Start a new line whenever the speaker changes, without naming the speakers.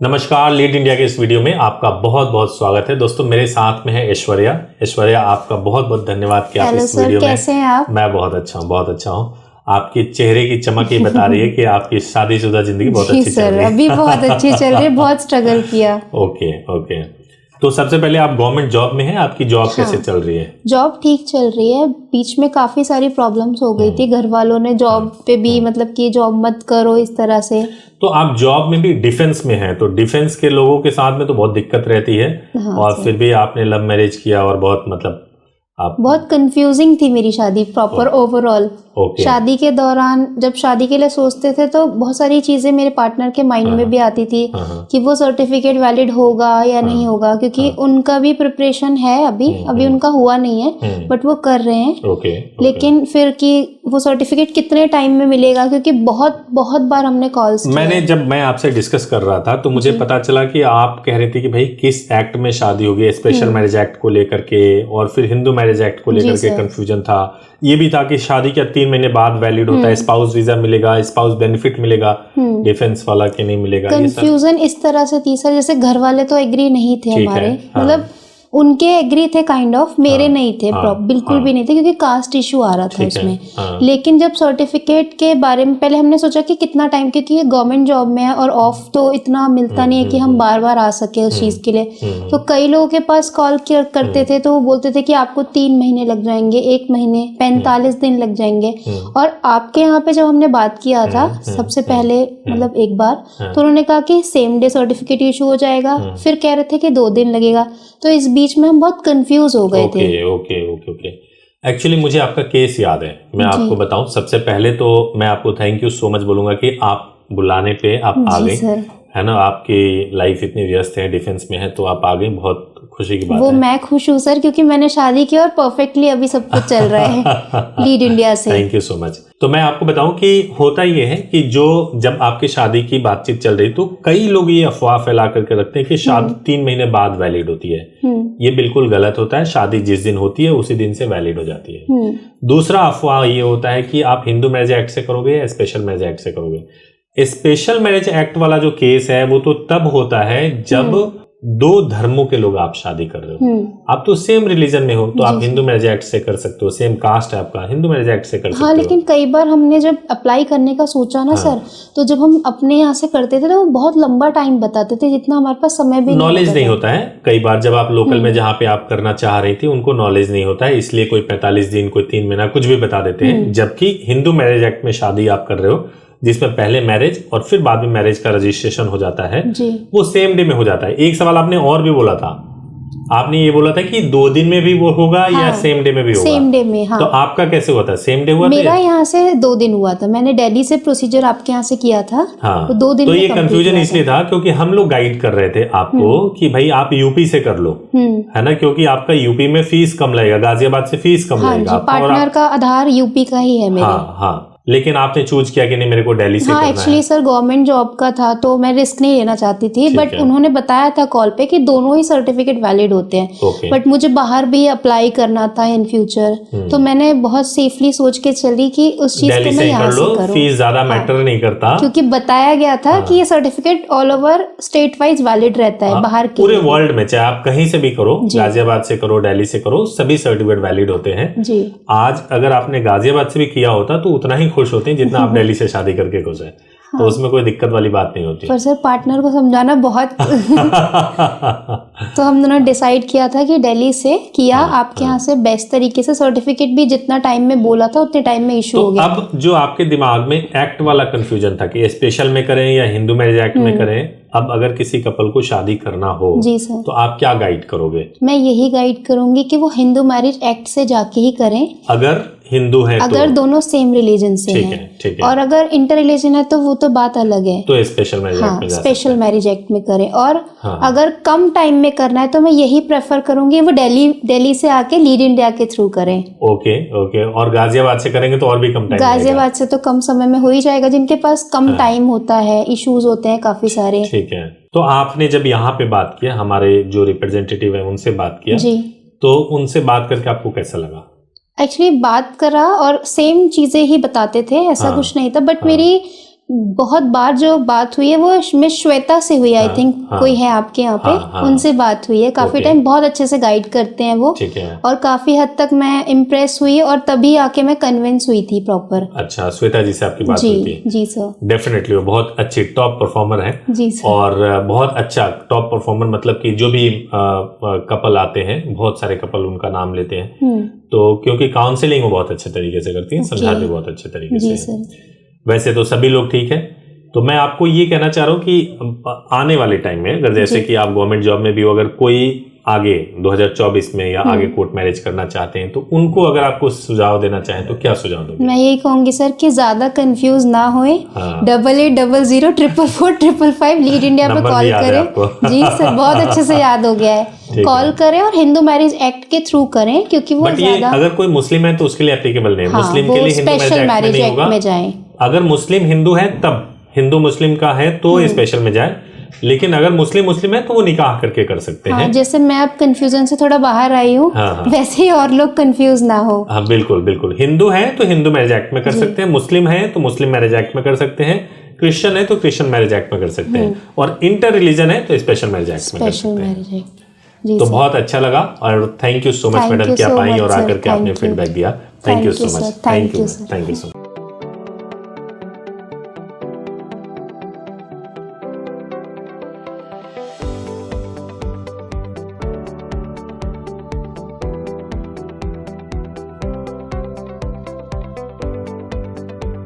नमस्कार, lead India के इस वीडियो में आपका बहुत बहुत स्वागत है। दोस्तों मेरे साथ में है ऐश्वर्या। ऐश्वर्या, आपका बहुत बहुत धन्यवाद कि आप इस वीडियो में।
कैसे हैं आप?
मैं बहुत अच्छा हूँ, बहुत अच्छा हूँ। आपके चेहरे की चमक ही बता रही है कि आपकी शादीशुदा जिंदगी बहुत अच्छी चल रही है।
अभी बहुत अच्छी चल रही है, बहुत स्ट्रगल किया।
ओके। तो सबसे पहले आप गवर्नमेंट जॉब में हैं, आपकी जॉब कैसे चल रही है?
जॉब ठीक चल रही है। बीच में काफी सारी प्रॉब्लम्स हो गई थी, घर वालों ने जॉब पे भी मतलब कि जॉब मत करो इस तरह से।
तो आप जॉब में भी डिफेंस में हैं, तो डिफेंस के लोगों के साथ में तो बहुत दिक्कत रहती है। और फिर भी आपने लव मैरिज किया और बहुत मतलब आप
बहुत कंफ्यूजिंग थी मेरी शादी प्रॉपर ओवरऑल। शादी के दौरान जब शादी के लिए सोचते थे तो बहुत सारी चीजें मेरे पार्टनर के माइंड में भी आती थी कि वो सर्टिफिकेट वैलिड होगा या नहीं होगा, क्योंकि उनका भी प्रिपरेशन है। अभी उनका हुआ नहीं है बट वो कर रहे हैं। लेकिन फिर कि वो सर्टिफिकेट कितने टाइम में मिलेगा, क्योंकि बहुत बहुत बार हमने कॉल्स किया।
जब मैं आपसे डिस्कस कर रहा था तो मुझे पता चला कि आप कह रहे थे कि भाई किस एक्ट में शादी होगी, स्पेशल मैरिज एक्ट को लेकर के, और फिर हिंदू मैरिज एक्ट को लेकर के कंफ्यूजन था। ये भी था कि शादी के 3 महीने बाद वैलिड होता है, स्पाउस वीजा मिलेगा, स्पाउस बेनिफिट मिलेगा, डिफेंस वाला के नहीं मिलेगा।
कंफ्यूजन इस तरह से थी सर, जैसे घर वाले तो एग्री नहीं थे हमारे, मतलब उनके एग्री थे काइंड ऑफ, मेरे नहीं थे बिल्कुल भी नहीं थे, क्योंकि कास्ट इशू आ रहा था उसमें। लेकिन जब सर्टिफिकेट के बारे में पहले हमने सोचा कि कितना टाइम, क्योंकि ये गवर्नमेंट जॉब में है और ऑफ तो इतना मिलता नहीं है कि हम बार बार आ सके उस चीज के लिए। तो कई लोगों के पास कॉल करते थे तो वो बोलते थे कि आपको 3 महीने लग जाएंगे, 1 महीने, 45 दिन लग जाएंगे। और आपके यहाँ पे जब हमने बात किया था सबसे पहले मतलब एक बार, तो उन्होंने कहा कि सेम डे सर्टिफिकेट इशू हो जाएगा, फिर कह रहे थे कि 2 दिन लगेगा। तो इस बीच में हम बहुत कंफ्यूज हो गए थे।
ओके। एक्चुअली मुझे आपका केस याद है, मैं आपको बताऊं। सबसे पहले तो मैं आपको थैंक यू सो मच बोलूंगा कि आप बुलाने पे आप आ गए, है ना। आपकी लाइफ इतनी व्यस्त है, डिफेंस में है, तो आप आ गए, बहुत खुशी की बात है।
वो मैं खुश हूँ सर, क्योंकि मैंने शादी की और परफेक्टली अभी सब कुछ चल रहा है लीड इंडिया से।
Thank you so much. तो मैं आपको बताऊं कि होता ये है कि जब आपकी शादी की बातचीत चल रही, तो कई लोग ये अफवाह फैला करके रखते हैं कि शादी 3 महीने बाद वैलिड होती है। ये बिल्कुल गलत होता है। शादी जिस दिन होती है उसी दिन से वैलिड हो जाती है। दूसरा अफवाह ये होता है कि आप हिंदू मैरिज एक्ट से करोगे या स्पेशल मैरिज एक्ट से करोगे। स्पेशल मैरिज एक्ट वाला जो केस है वो तो तब होता है जब 2 धर्मों के लोग आप शादी कर रहे हो। आप तो सेम रिलीजन में हो, तो आप हिंदू मैरिज एक्ट से कर सकते हो। सेम कास्ट है आपका, हिंदू मैरिज एक्ट से कर सकते हो।
लेकिन कई बार हमने जब अप्लाई करने का सोचा ना सर, तो जब हम अपने यहाँ से करते थे तो वो बहुत लंबा टाइम बताते थे, जितना हमारे पास समय भी
नॉलेज नहीं होता है। कई बार जब आप लोकल में जहाँ पे आप करना चाह रही थी उनको नॉलेज नहीं होता है, इसलिए कोई 45 दिन, कोई 3 महीना, कुछ भी बता देते हैं। जबकि हिंदू मैरिज एक्ट में शादी आप कर रहे हो, जिसमें पहले मैरिज और फिर बाद में मैरिज का रजिस्ट्रेशन हो जाता है, वो सेम डे में हो जाता है। एक सवाल आपने और भी बोला था, आपने ये बोला था कि 2 दिन में भी वो होगा या सेम डे में भी होगा?
सेम डे में।
तो आपका कैसे हुआ था? सेम डे हुआ?
मेरा यहाँ से 2 दिन हुआ था। मैंने दिल्ली से प्रोसीजर आपके यहाँ से किया था। तो 2 दिन।
तो ये कंफ्यूजन इसलिए था क्योंकि हम लोग गाइड कर रहे थे आपको कि भाई आप यूपी से कर लो, है ना, क्योंकि आपका यूपी में फीस कम लगेगा, गाजियाबाद से फीस कम लगेगा।
पार्टनर का आधार यूपी का ही है मेरे।
लेकिन आपने चूज किया कि नहीं, मेरे को दिल्ली से करना है।
एक्चुअली सर गवर्नमेंट जॉब का था तो मैं रिस्क नहीं लेना चाहती थी, बट उन्होंने बताया था कॉल पे कि दोनों ही सर्टिफिकेट वैलिड होते हैं। बट मुझे बाहर भी अप्लाई करना था इन फ्यूचर, तो मैंने बहुत सेफली सोच के चली कि उस चीज को मैं यहाँ से करूँ।
फीस ज्यादा मैटर नहीं करता,
क्योंकि बताया गया था कि ये certificate all over state wise valid रहता है, बाहर के
पूरे वर्ल्ड में, चाहे आप कहीं से भी करो, गाजियाबाद से करो, दिल्ली से करो, सभी सर्टिफिकेट वैलिड होते हैं जी। आज अगर आपने गाजियाबाद से भी किया होता तो उतना ही खुश होते हैं जितना आप दिल्ली से शादी करके खुश है। तो उसमें कोई दिक्कत वाली बात नहीं होती।
पर सर पार्टनर को समझाना बहुत तो हम दोनों डिसाइड किया था कि दिल्ली से किया, आपके यहाँ से बेस्ट तरीके से सर्टिफिकेट भी जितना टाइम में बोला था उतने टाइम में इशू हो गया।
अब जो आपके दिमाग में एक्ट वाला कंफ्यूजन था कि स्पेशल में करें या हिंदू मैरिज एक्ट में करें, अब अगर किसी कपल को शादी करना हो
जी सर,
तो आप क्या गाइड करोगे?
मैं यही गाइड करूंगी कि वो हिंदू मैरिज एक्ट से जाके ही करें,
अगर हिंदू है,
अगर दोनों सेम रिलीजन से हैं। और अगर इंटर रिलीजन है तो वो तो बात अलग है,
तो स्पेशल मैरिज एक्ट में
स्पेशल मैरिज एक्ट में करें। और अगर कम टाइम में करना है तो मैं यही प्रेफर करूंगी वो दिल्ली से आके लीड इंडिया के थ्रू करें।
ओके। और गाजियाबाद से करेंगे तो और भी कम टाइम?
गाजियाबाद से तो कम समय में हो ही जाएगा, जिनके पास कम टाइम होता है, इश्यूज होते हैं काफी सारे।
ठीक है। तो आपने जब यहाँ पे बात किया, हमारे जो रिप्रेजेंटेटिव है उनसे बात किया जी, तो उनसे बात करके आपको कैसा लगा?
एक्चुअली बात करा और सेम चीजें ही बताते थे, ऐसा कुछ नहीं था, बट मेरी बहुत बार जो बात हुई है वो मिस श्वेता से हुई, आई थिंक कोई है आपके यहाँ पे, उनसे बात हुई है। काफी टाइम बहुत अच्छे से गाइड करते हैं वो, और काफी हद तक मैं इम्प्रेस हुई और तभी आके मैं कन्विंस हुई थी प्रॉपर।
अच्छा, श्वेता जी से आपकी बात हुई थी?
जी सर।
डेफिनेटली वो बहुत अच्छी टॉप परफॉर्मर है
जी सर।
और बहुत अच्छा टॉप परफॉर्मर, मतलब कि जो भी कपल आते हैं, बहुत सारे कपल उनका नाम लेते हैं, तो क्योंकि काउंसलिंग वो बहुत अच्छे तरीके से करती हैं, समझाते बहुत अच्छे तरीके से। वैसे तो सभी लोग ठीक है, तो मैं आपको ये कहना चाह रहा हूँ कि आने वाले टाइम में अगर जैसे कि आप गवर्नमेंट जॉब में भी हो, अगर कोई आगे 2024 में या आगे कोर्ट मैरिज करना चाहते हैं, तो उनको अगर आपको सुझाव देना चाहें तो क्या सुझाव दोगे?
मैं यही कहूंगी सर कि ज्यादा कंफ्यूज ना होए। 88000555 लीड इंडिया पे कॉल करें। जी सर, बहुत अच्छे से याद हो गया है। कॉल करें और हिंदू मैरिज एक्ट के थ्रू करें, क्योंकि वो ज्यादा,
अगर कोई मुस्लिम है तो उसके लिए एप्लीकेबल नहीं है। मुस्लिम के लिए
स्पेशल मैरिज एक्ट में जाए।
अगर मुस्लिम हिंदू है तब, हिंदू मुस्लिम का है तो स्पेशल में जाए, लेकिन अगर मुस्लिम है तो वो निकाह करके कर सकते हैं।
जैसे मैं अब कंफ्यूजन से थोड़ा बाहर आई हूँ, वैसे ही और लोग कंफ्यूज ना हो।
हाँ बिल्कुल बिल्कुल। हिंदू है तो हिंदू मैरिज एक्ट में कर सकते हैं, मुस्लिम है तो मुस्लिम मैरिज एक्ट में कर सकते हैं, क्रिश्चियन है तो क्रिश्चियन मैरिज एक्ट में कर सकते हैं, और इंटर रिलीजन है तो स्पेशल मैरिज एक्ट में कर सकते हैं। तो बहुत अच्छा लगा और thank you so much madam कि आप आई और आकर के आपने फीडबैक दिया। Thank you so much. Thank you so much.